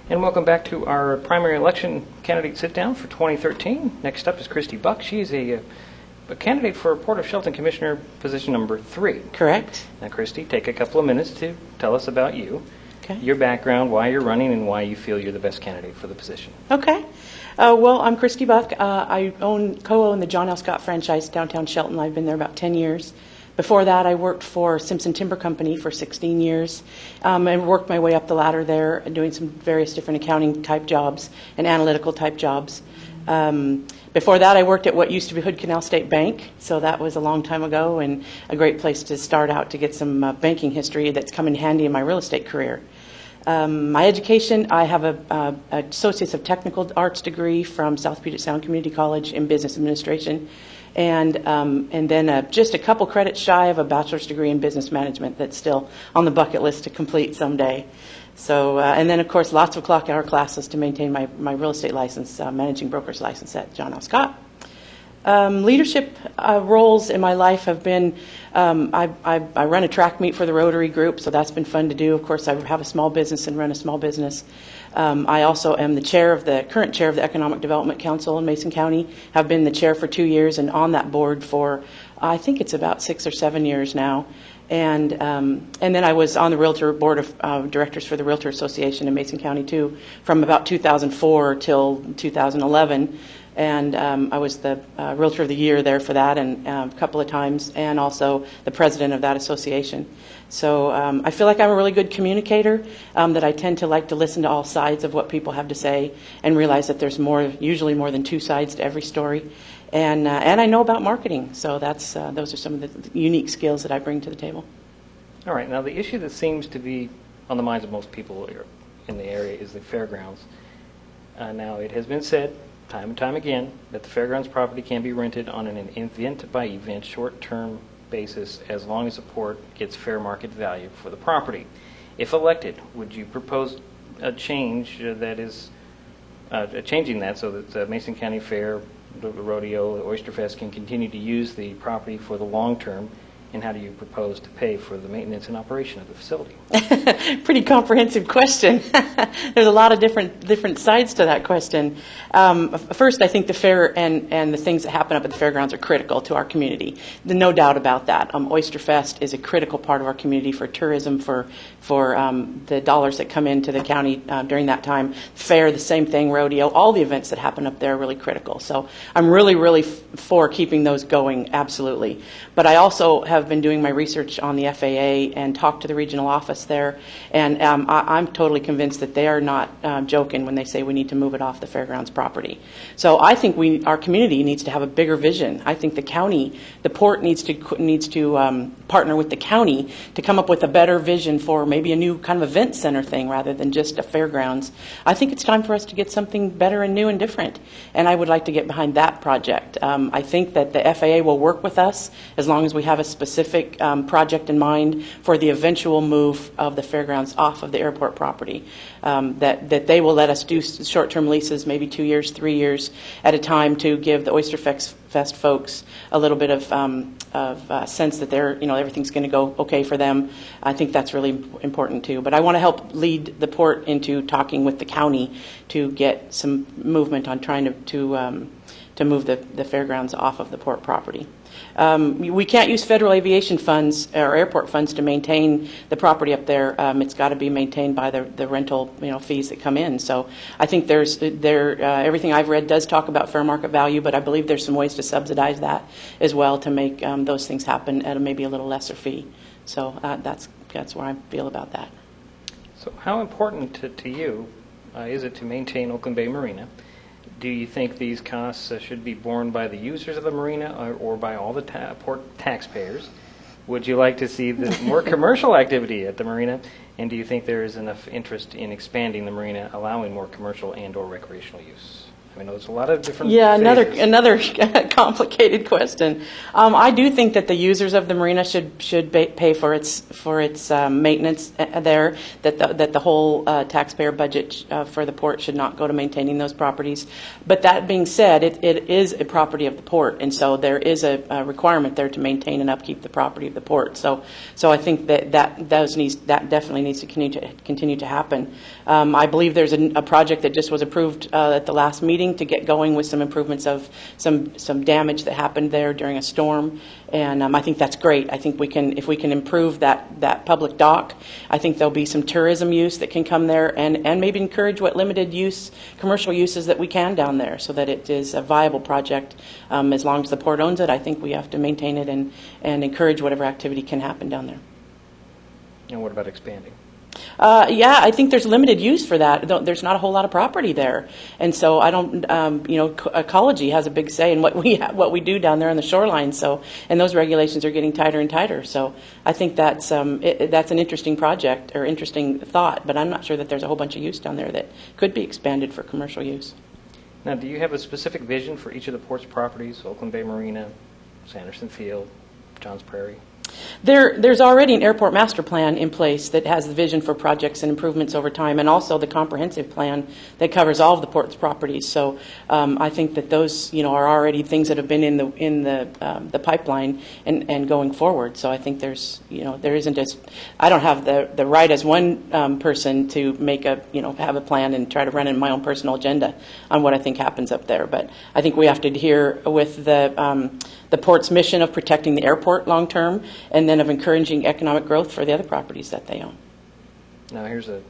And welcome back to our primary election candidate sit-down for 2013. Next up is Kristy Buck. She is a candidate for Port of Shelton Commissioner position number 3. Correct. Now, Kristy, take a couple of minutes to tell us about you, Okay. your background, why you're running, and why you feel you're the best candidate for the position. Okay. Well, I'm Kristy Buck. I co-own the John L. Scott franchise downtown Shelton. I've been there about 10 years. Before that, I worked for Simpson Timber Company for 16 years and worked my way up the ladder there, doing some various different accounting type jobs and analytical type jobs. Before that, I worked at what used to be Hood Canal State Bank, so that was a long time ago and a great place to start out to get some banking history that's come in handy in my real estate career. My education, I have an Associates of Technical Arts degree from South Puget Sound Community College in Business Administration, and then just a couple credits shy of a bachelor's degree in business management that's still on the bucket list to complete someday. So, and then of course lots of clock hour classes to maintain my real estate license, managing broker's license at John L. Scott. Leadership roles in my life have been, I run a track meet for the Rotary Group, so that's been fun to do. Of course, I have a small business and run a small business. I also am the current chair of the Economic Development Council in Mason County. Have been the chair for 2 years and on that board for, I think it's about 6 or 7 years now. And then I was on the Realtor Board of Directors for the Realtor Association in Mason County too, from about 2004 till 2011. And I was the Realtor of the Year there for that, and a couple of times, and also the president of that association. So I feel like I'm a really good communicator, that I tend to like to listen to all sides of what people have to say and realize that there's usually more than 2 sides to every story. And I know about marketing, so those are some of the unique skills that I bring to the table. All right. Now, the issue that seems to be on the minds of most people in the area is the fairgrounds. Now, it has been said time and time again that the fairgrounds property can be rented on an event-by-event, short-term basis as long as the port gets fair market value for the property. If elected, would you propose a change that is changing that so that the Mason County Fair, the rodeo, the Oyster Fest can continue to use the property for the long term? And how do you propose to pay for the maintenance and operation of the facility? Pretty comprehensive question. There's a lot of different sides to that question. First, I think the fair and the things that happen up at the fairgrounds are critical to our community. No doubt about that. Oyster Fest is a critical part of our community for tourism, for the dollars that come into the county during that time. Fair, the same thing, rodeo, all the events that happen up there are really critical. So I'm really for keeping those going, absolutely. But I also have been doing my research on the FAA and talked to the regional office there, and I'm totally convinced that they are not joking when they say we need to move it off the fairgrounds property. So I think our community needs to have a bigger vision. I think the port needs to partner with the county to come up with a better vision for maybe a new kind of event center thing rather than just a fairgrounds. I think it's time for us to get something better and new and different, and I would like to get behind that project. I think that the FAA will work with us as long as we have a specific project in mind for the eventual move of the fairgrounds off of the airport property. That they will let us do short-term leases, maybe 2 years, 3 years at a time, to give the Oyster Fest folks a little bit of sense that everything's going to go okay for them. I think that's really important too. But I want to help lead the port into talking with the county to get some movement on trying to move the fairgrounds off of the port property. We can't use federal aviation funds or airport funds to maintain the property up there. It's got to be maintained by the rental fees that come in. So I think everything I've read does talk about fair market value, but I believe there's some ways to subsidize that as well to make those things happen at maybe a little lesser fee. So that's where I feel about that. So how important to you is it to maintain Oakland Bay Marina? Do you think these costs should be borne by the users of the marina or by all the port taxpayers? Would you like to see more commercial activity at the marina? And do you think there is enough interest in expanding the marina, allowing more commercial and or recreational use? I know there's a lot of different Yeah, phases. another complicated question. I do think that the users of the marina should pay for its maintenance there. That the whole taxpayer budget for the port should not go to maintaining those properties. But that being said, it is a property of the port, and so there is a requirement there to maintain and upkeep the property of the port. So I think that definitely needs to continue to happen. I believe there's a project that just was approved at the last meeting to get going with some improvements of some damage that happened there during a storm, and I think that's great. I think if we can improve that public dock, I think there'll be some tourism use that can come there, and maybe encourage what limited use commercial uses that we can down there, so that it is a viable project. As long as the port owns it, I think we have to maintain it and encourage whatever activity can happen down there. And what about expanding? Yeah, I think there's limited use for that. There's not a whole lot of property there, and so I don't. Ecology has a big say in what we do down there on the shoreline. So, and those regulations are getting tighter and tighter. So, I think that's an interesting project or interesting thought. But I'm not sure that there's a whole bunch of use down there that could be expanded for commercial use. Now, do you have a specific vision for each of the port's properties? Oakland Bay Marina, Sanderson Field, Johns Prairie. There's already an airport master plan in place that has the vision for projects and improvements over time, and also the comprehensive plan that covers all of the port's properties. So I think that those are already things that have been in the pipeline and going forward. So I think there isn't I don't have the right as one person to make have a plan and try to run in my own personal agenda on what I think happens up there. But I think we have to adhere with the port's mission of protecting the airport long term, and then of encouraging economic growth for the other properties that they own. Now, here's a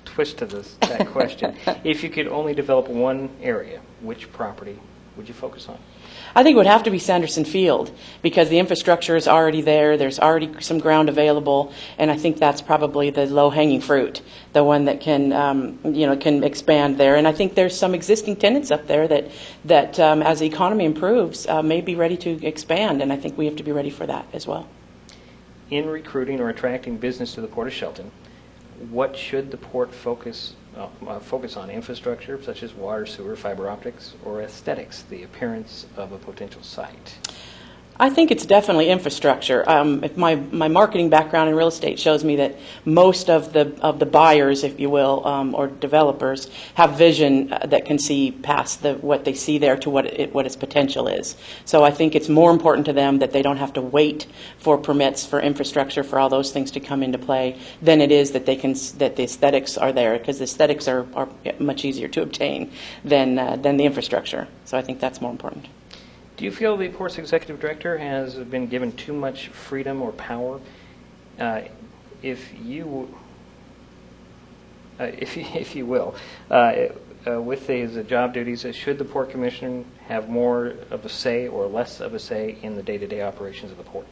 twist to that question. If you could only develop one area, which property would you focus on? I think it would have to be Sanderson Field, because the infrastructure is already there. There's already some ground available, and I think that's probably the low-hanging fruit, the one that can expand there. And I think there's some existing tenants up there that as the economy improves, may be ready to expand, and I think we have to be ready for that as well. In recruiting or attracting business to the Port of Shelton, what should the port focus on? Infrastructure such as water, sewer, fiber optics, or aesthetics, the appearance of a potential site? I think it's definitely infrastructure. If my marketing background in real estate shows me that most of the buyers, if you will, or developers, have vision that can see past what they see there to what its potential is. So I think it's more important to them that they don't have to wait for permits for infrastructure for all those things to come into play than it is that the aesthetics are there, because the aesthetics are much easier to obtain than the infrastructure. So I think that's more important. Do you feel the port's executive director has been given too much freedom or power? If you will, with his job duties, should the port commissioner have more of a say or less of a say in the day-to-day operations of the port?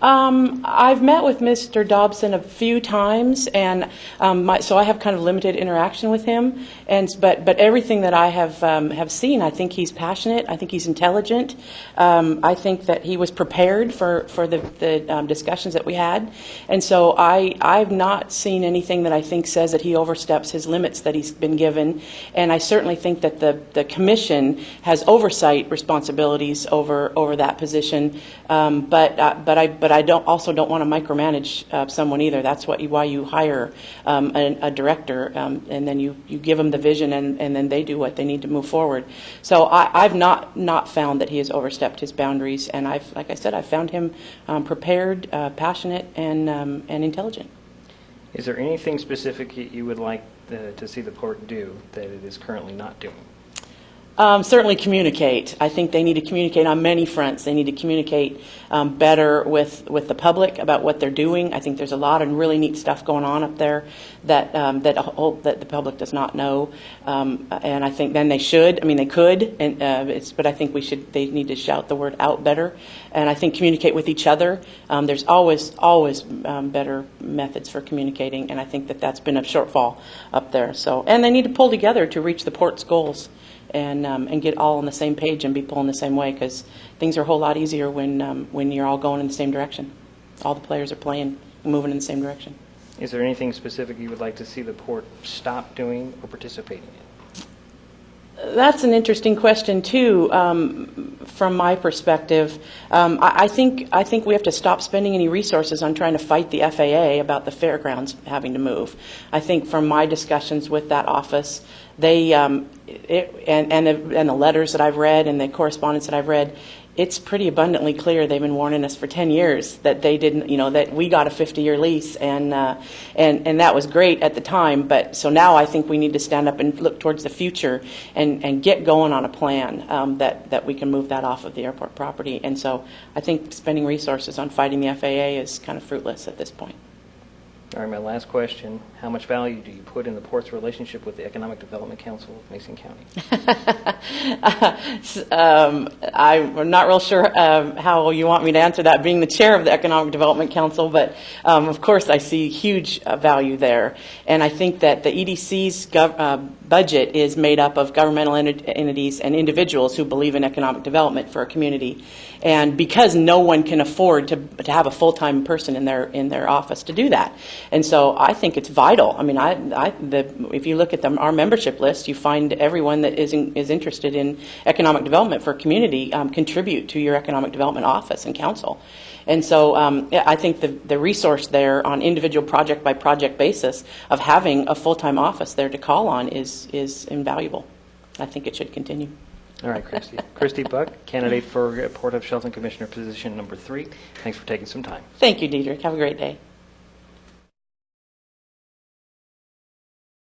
I've met with Mr. Dobson a few times, and so I have kind of limited interaction with him. But everything that I have seen, I think he's passionate. I think he's intelligent. I think that he was prepared for the discussions that we had, and so I've not seen anything that I think says that he oversteps his limits that he's been given. And I certainly think that the commission has oversight responsibilities over that position. But I also don't want to micromanage someone either. That's why you hire a director, and then you give them the vision, and then they do what they need to move forward. So I've not found that he has overstepped his boundaries, and like I said, I've found him prepared, passionate, and intelligent. Is there anything specific you would like to see the port do that it is currently not doing? Certainly communicate. I think they need to communicate on many fronts. They need to communicate better with the public about what they're doing. I think there's a lot of really neat stuff going on up there that the public does not know. And I think then they should. I mean, they could. But I think they need to shout the word out better. And I think communicate with each other. There's always better methods for communicating. And I think that's been a shortfall up there. And they need to pull together to reach the port's goals. And get all on the same page and be pulling the same way, because things are a whole lot easier when you're all going in the same direction. All the players are playing, moving in the same direction. Is there anything specific you would like to see the port stop doing or participating in? That's an interesting question too. From my perspective, I think we have to stop spending any resources on trying to fight the FAA about the fairgrounds having to move. I think from my discussions with that office, they and the letters that I've read and the correspondence that I've read, it's pretty abundantly clear they've been warning us for 10 years that they didn't, that we got a 50-year lease, and that was great at the time. But so now I think we need to stand up and look towards the future and get going on a plan that we can move that off of the airport property. And so I think spending resources on fighting the FAA is kind of fruitless at this point. All right, my last question. How much value do you put in the port's relationship with the Economic Development Council of Mason County? I'm not real sure how you want me to answer that, being the chair of the Economic Development Council, but of course I see huge value there. And I think that the EDC's budget is made up of governmental entities and individuals who believe in economic development for a community. And because no one can afford to have a full-time person in their office to do that. And so I think it's vital. I mean, if you look at our membership list, you find everyone that is interested in economic development for a community contribute to your economic development office and council. And so I think the resource there on individual project by project basis of having a full-time office there to call on is invaluable. I think it should continue. All right, Kristy. Kristy Buck, candidate for Port of Shelton Commissioner position number 3. Thanks for taking some time. Thank you, Deidre. Have a great day.